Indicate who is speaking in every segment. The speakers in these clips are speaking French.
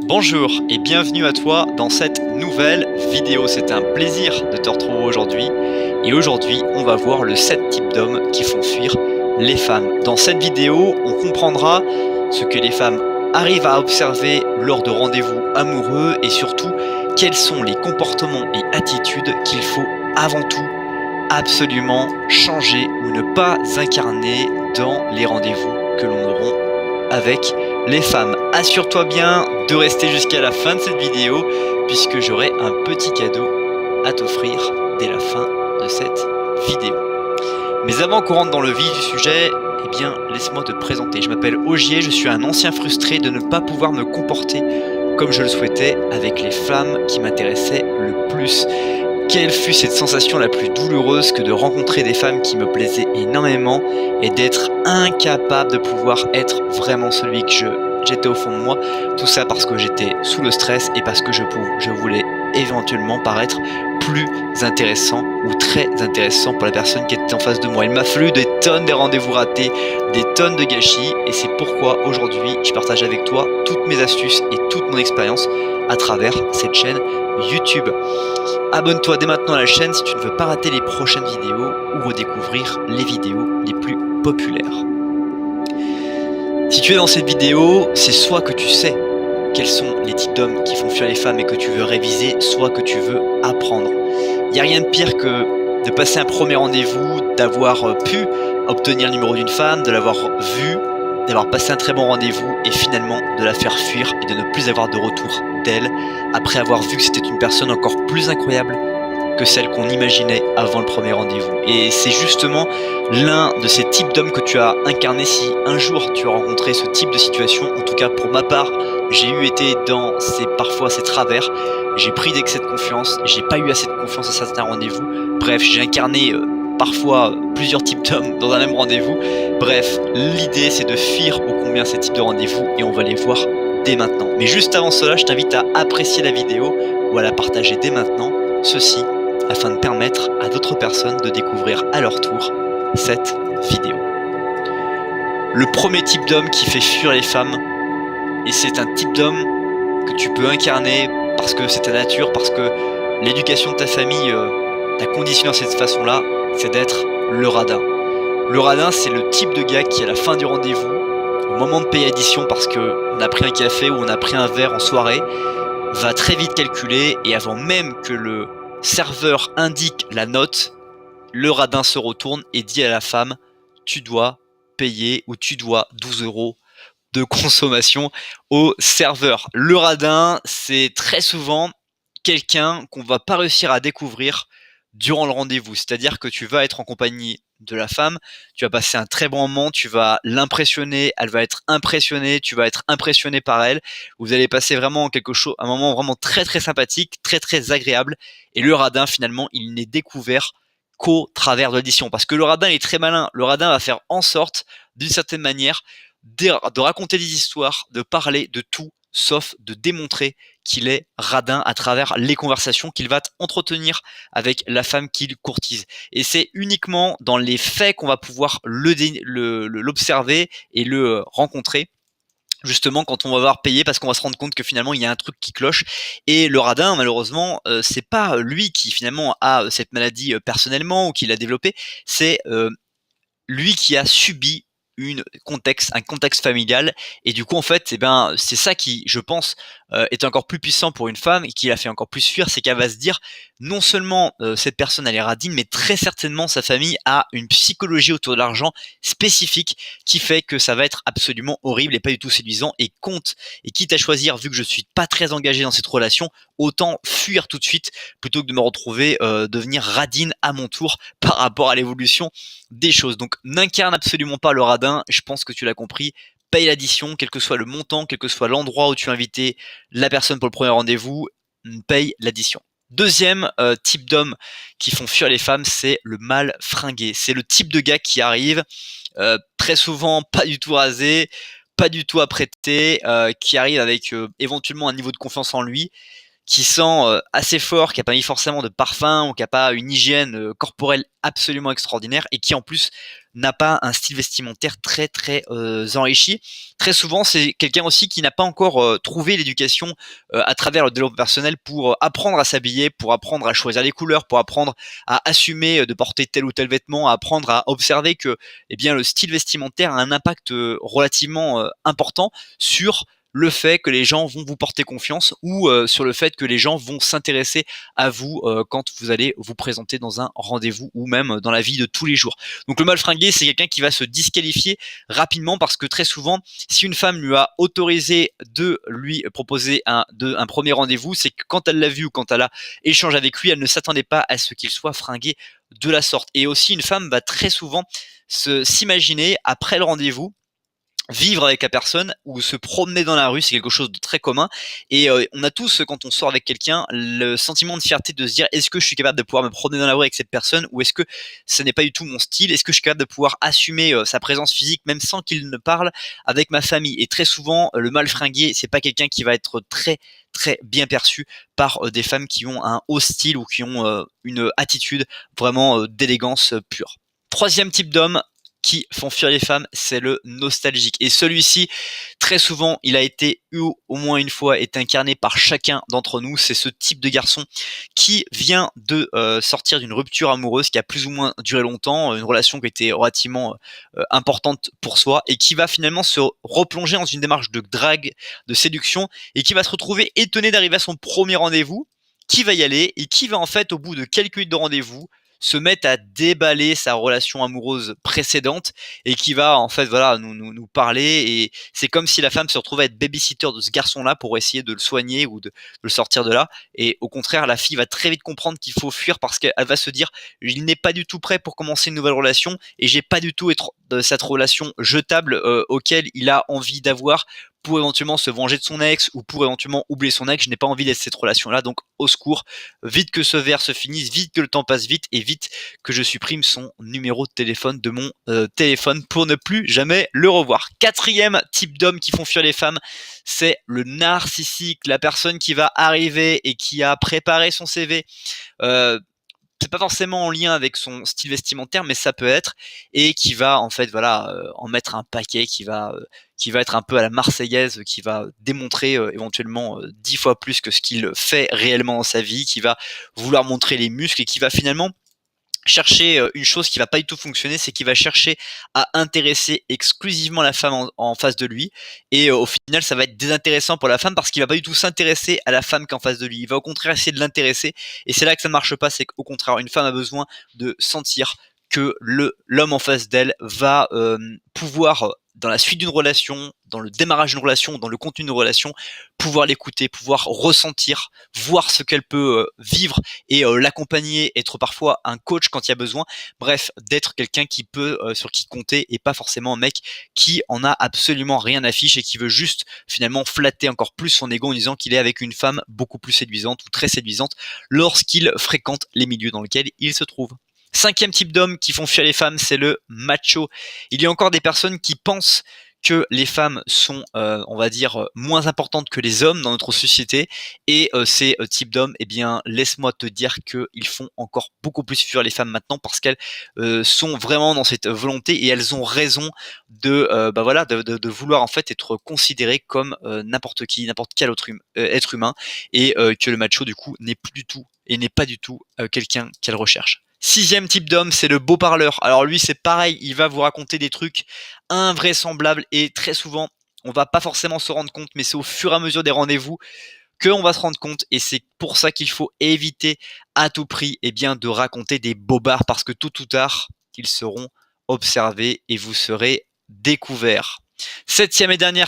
Speaker 1: Bonjour et bienvenue à toi dans cette nouvelle vidéo. C'est un plaisir de te retrouver aujourd'hui. Et aujourd'hui, on va voir le 7 types d'hommes qui font fuir les femmes. Dans cette vidéo, on comprendra ce que les femmes arrivent à observer lors de rendez-vous amoureux et surtout quels sont les comportements et attitudes qu'il faut avant tout absolument changer ou ne pas incarner dans les rendez-vous que l'on aura avec les femmes. Assure-toi bien de rester jusqu'à la fin de cette vidéo puisque j'aurai un petit cadeau à t'offrir dès la fin de cette vidéo. Mais avant qu'on rentre dans le vif du sujet, eh bien laisse-moi te présenter. Je m'appelle Ogier, je suis un ancien frustré de ne pas pouvoir me comporter comme je le souhaitais avec les femmes qui m'intéressaient le plus. Quelle fut cette sensation la plus douloureuse que de rencontrer des femmes qui me plaisaient énormément et d'être incapable de pouvoir être vraiment celui que j'étais au fond de moi. Tout ça parce que j'étais sous le stress et parce que je voulais éventuellement paraître plus intéressant ou très intéressant pour la personne qui était en face de moi. Il m'a fallu des tonnes de rendez-vous ratés, des tonnes de gâchis et c'est pourquoi aujourd'hui je partage avec toi toutes mes astuces et toute mon expérience à travers cette chaîne YouTube. Abonne-toi dès maintenant à la chaîne si tu ne veux pas rater les prochaines vidéos ou redécouvrir les vidéos les plus populaires. Si tu es dans cette vidéo, c'est soit que tu sais quels sont les types d'hommes qui font fuir les femmes et que tu veux réviser, soit que tu veux apprendre. Il n'y a rien de pire que de passer un premier rendez-vous, d'avoir pu obtenir le numéro d'une femme, de l'avoir vue, d'avoir passé un très bon rendez-vous et finalement de la faire fuir et de ne plus avoir de retour d'elle après avoir vu que c'était une personne encore plus incroyable que celle qu'on imaginait avant le premier rendez-vous. Et c'est justement l'un de ces types d'hommes que tu as incarné si un jour tu as rencontré ce type de situation. En tout cas pour ma part, j'ai été dans parfois ces travers, j'ai pris d'excès de confiance, j'ai pas eu assez de confiance à certains rendez-vous. Bref, j'ai incarné parfois plusieurs types d'hommes dans un même rendez-vous. Bref, l'idée c'est de fuir ô combien ces types de rendez-vous et on va les voir dès maintenant. Mais juste avant cela, je t'invite à apprécier la vidéo ou à la partager dès maintenant, ceci afin de permettre à d'autres personnes de découvrir à leur tour cette vidéo. Le premier type d'homme qui fait fuir les femmes, et c'est un type d'homme que tu peux incarner parce que c'est ta nature, parce que l'éducation de ta famille t'a conditionné de cette façon-là, c'est d'être le radin. Le radin, c'est le type de gars qui, à la fin du rendez-vous, au moment de payer l'addition parce qu'on a pris un café ou on a pris un verre en soirée, va très vite calculer et avant même que le serveur indique la note, le radin se retourne et dit à la femme « tu dois payer ou tu dois 12 € de consommation au serveur ». Le radin, c'est très souvent quelqu'un qu'on va pas réussir à découvrir durant le rendez-vous. C'est-à-dire que tu vas être en compagnie de la femme, tu vas passer un très bon moment, tu vas l'impressionner, elle va être impressionnée, tu vas être impressionné par elle. Vous allez passer vraiment un moment vraiment très très sympathique, très très agréable. Et le radin, finalement, il n'est découvert qu'au travers de l'addition. Parce que le radin est très malin. Le radin va faire en sorte, d'une certaine manière, de raconter des histoires, de parler de tout, sauf de démontrer qu'il est radin à travers les conversations qu'il va entretenir avec la femme qu'il courtise. Et c'est uniquement dans les faits qu'on va pouvoir l'observer et le rencontrer. Justement quand on va voir payer parce qu'on va se rendre compte que finalement il y a un truc qui cloche et le radin malheureusement c'est pas lui qui finalement a cette maladie personnellement ou qui l'a développée, c'est lui qui a subi un contexte familial et du coup en fait c'est ça qui je pense est encore plus puissant pour une femme et qui la fait encore plus fuir, c'est qu'elle va se dire non seulement cette personne elle est radine mais très certainement sa famille a une psychologie autour de l'argent spécifique qui fait que ça va être absolument horrible et pas du tout séduisant et quitte à choisir, vu que je suis pas très engagé dans cette relation, autant fuir tout de suite plutôt que de me retrouver devenir radine à mon tour par rapport à l'évolution des choses. Donc n'incarne absolument pas le radin, je pense que tu l'as compris, paye l'addition, quel que soit le montant, quel que soit l'endroit où tu as invité la personne pour le premier rendez-vous, paye l'addition. Deuxième type d'hommes qui font fuir les femmes, c'est le mal fringué. C'est le type de gars qui arrive très souvent pas du tout rasé, pas du tout apprêté, qui arrive avec éventuellement un niveau de confiance en lui, qui sent assez fort, qui a pas mis forcément de parfum ou qui a pas une hygiène corporelle absolument extraordinaire et qui en plus n'a pas un style vestimentaire très enrichi. Très souvent, c'est quelqu'un aussi qui n'a pas encore trouvé l'éducation à travers le développement personnel pour apprendre à s'habiller, pour apprendre à choisir les couleurs, pour apprendre à assumer de porter tel ou tel vêtement, à apprendre à observer que eh bien, le style vestimentaire a un impact relativement important sur le fait que les gens vont vous porter confiance ou sur le fait que les gens vont s'intéresser à vous quand vous allez vous présenter dans un rendez-vous ou même dans la vie de tous les jours. Donc le mal fringué, c'est quelqu'un qui va se disqualifier rapidement parce que très souvent, si une femme lui a autorisé de lui proposer un premier rendez-vous, c'est que quand elle l'a vu ou quand elle a échangé avec lui, elle ne s'attendait pas à ce qu'il soit fringué de la sorte. Et aussi, une femme va très souvent s'imaginer après le rendez-vous vivre avec la personne ou se promener dans la rue, c'est quelque chose de très commun. Et on a tous, quand on sort avec quelqu'un, le sentiment de fierté de se dire est-ce que je suis capable de pouvoir me promener dans la rue avec cette personne ou est-ce que ce n'est pas du tout mon style? Est-ce que je suis capable de pouvoir assumer sa présence physique même sans qu'il ne parle avec ma famille? Et très souvent, le mal fringué, c'est pas quelqu'un qui va être très bien perçu par des femmes qui ont un haut style ou qui ont une attitude vraiment d'élégance pure. Troisième type d'homme qui font fuir les femmes, c'est le nostalgique. Et celui-ci, très souvent, il a été eu au moins une fois, est incarné par chacun d'entre nous. C'est ce type de garçon qui vient de sortir d'une rupture amoureuse qui a plus ou moins duré longtemps, une relation qui était relativement importante pour soi, et qui va finalement se replonger dans une démarche de drague, de séduction, et qui va se retrouver étonné d'arriver à son premier rendez-vous, qui va y aller, et qui va en fait, au bout de quelques minutes de rendez-vous, se mettre à déballer sa relation amoureuse précédente et qui va en fait voilà nous parler, et c'est comme si la femme se retrouvait à être babysitter de ce garçon-là pour essayer de le soigner ou de le sortir de là. Et au contraire, la fille va très vite comprendre qu'il faut fuir parce qu'elle va se dire il n'est pas du tout prêt pour commencer une nouvelle relation et j'ai pas du tout être de cette relation jetable auquel il a envie d'avoir pour éventuellement se venger de son ex ou pour éventuellement oublier son ex. Je n'ai pas envie d'être cette relation-là, donc au secours, vite que ce verre se finisse, vite que le temps passe vite et vite que je supprime son numéro de téléphone de mon téléphone pour ne plus jamais le revoir. Quatrième type d'homme qui font fuir les femmes, c'est le narcissique, la personne qui va arriver et qui a préparé son CV. C'est pas forcément en lien avec son style vestimentaire, mais ça peut être, et qui va en fait voilà en mettre un paquet, qui va être un peu à la marseillaise, qui va démontrer éventuellement 10 fois plus que ce qu'il fait réellement dans sa vie, qui va vouloir montrer les muscles et qui va finalement chercher une chose qui va pas du tout fonctionner, c'est qu'il va chercher à intéresser exclusivement la femme en face de lui, et au final ça va être désintéressant pour la femme parce qu'il va pas du tout s'intéresser à la femme qui est en face de lui, il va au contraire essayer de l'intéresser, et c'est là que ça ne marche pas. C'est qu'au contraire une femme a besoin de sentir que l'homme en face d'elle va pouvoir dans la suite d'une relation, dans le démarrage d'une relation, dans le contenu d'une relation, pouvoir l'écouter, pouvoir ressentir, voir ce qu'elle peut vivre et l'accompagner, être parfois un coach quand il y a besoin. Bref, d'être quelqu'un qui peut sur qui compter et pas forcément un mec qui en a absolument rien à fiche et qui veut juste finalement flatter encore plus son ego en disant qu'il est avec une femme beaucoup plus séduisante ou très séduisante lorsqu'il fréquente les milieux dans lesquels il se trouve. Cinquième type d'hommes qui font fuir les femmes, c'est le macho. Il y a encore des personnes qui pensent que les femmes sont, on va dire, moins importantes que les hommes dans notre société. Et ces types d'hommes, eh bien, laisse-moi te dire qu'ils font encore beaucoup plus fuir les femmes maintenant parce qu'elles sont vraiment dans cette volonté et elles ont raison de, voilà, de vouloir en fait être considérées comme n'importe qui, n'importe quel autre être humain, et que le macho du coup n'est plus du tout et n'est pas du tout quelqu'un qu'elle recherche. Sixième type d'homme, c'est le beau parleur. Alors lui, c'est pareil, il va vous raconter des trucs invraisemblables et très souvent, on va pas forcément se rendre compte, mais c'est au fur et à mesure des rendez-vous qu'on va se rendre compte, et c'est pour ça qu'il faut éviter à tout prix de raconter des bobards parce que tôt ou tard, ils seront observés et vous serez découverts. Septième et dernier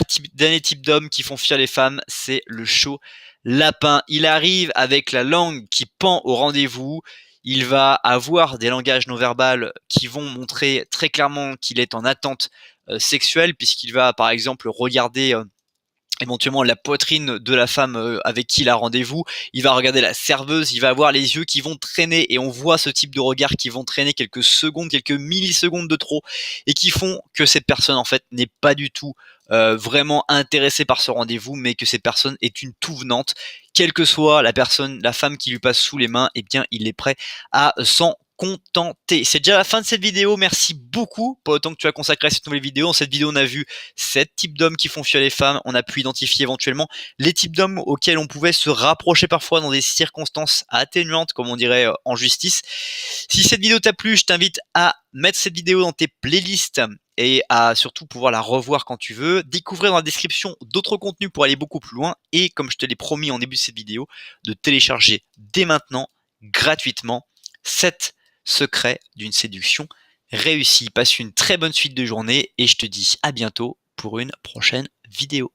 Speaker 1: type d'homme qui font fuir les femmes, c'est le chaud lapin. Il arrive avec la langue qui pend au rendez-vous. Il va avoir des langages non verbaux qui vont montrer très clairement qu'il est en attente sexuelle, puisqu'il va par exemple regarder éventuellement la poitrine de la femme avec qui il a rendez-vous, il va regarder la serveuse, il va avoir les yeux qui vont traîner, et on voit ce type de regard qui vont traîner quelques secondes, quelques millisecondes de trop, et qui font que cette personne en fait n'est pas du tout vraiment intéressé par ce rendez-vous, mais que cette personne est une tout venante. Quelle que soit la femme qui lui passe sous les mains, eh bien, il est prêt à s'en contenter. C'est déjà la fin de cette vidéo. Merci beaucoup pour le temps que tu as consacré à cette nouvelle vidéo. Dans cette vidéo, on a vu 7 types d'hommes qui font fuir les femmes. On a pu identifier éventuellement les types d'hommes auxquels on pouvait se rapprocher parfois dans des circonstances atténuantes, comme on dirait en justice. Si cette vidéo t'a plu, je t'invite à mettre cette vidéo dans tes playlists et à surtout pouvoir la revoir quand tu veux. Découvrir dans la description d'autres contenus pour aller beaucoup plus loin. Et comme je te l'ai promis en début de cette vidéo, de télécharger dès maintenant, gratuitement, 7 secrets d'une séduction réussie. Passe une très bonne suite de journée et je te dis à bientôt pour une prochaine vidéo.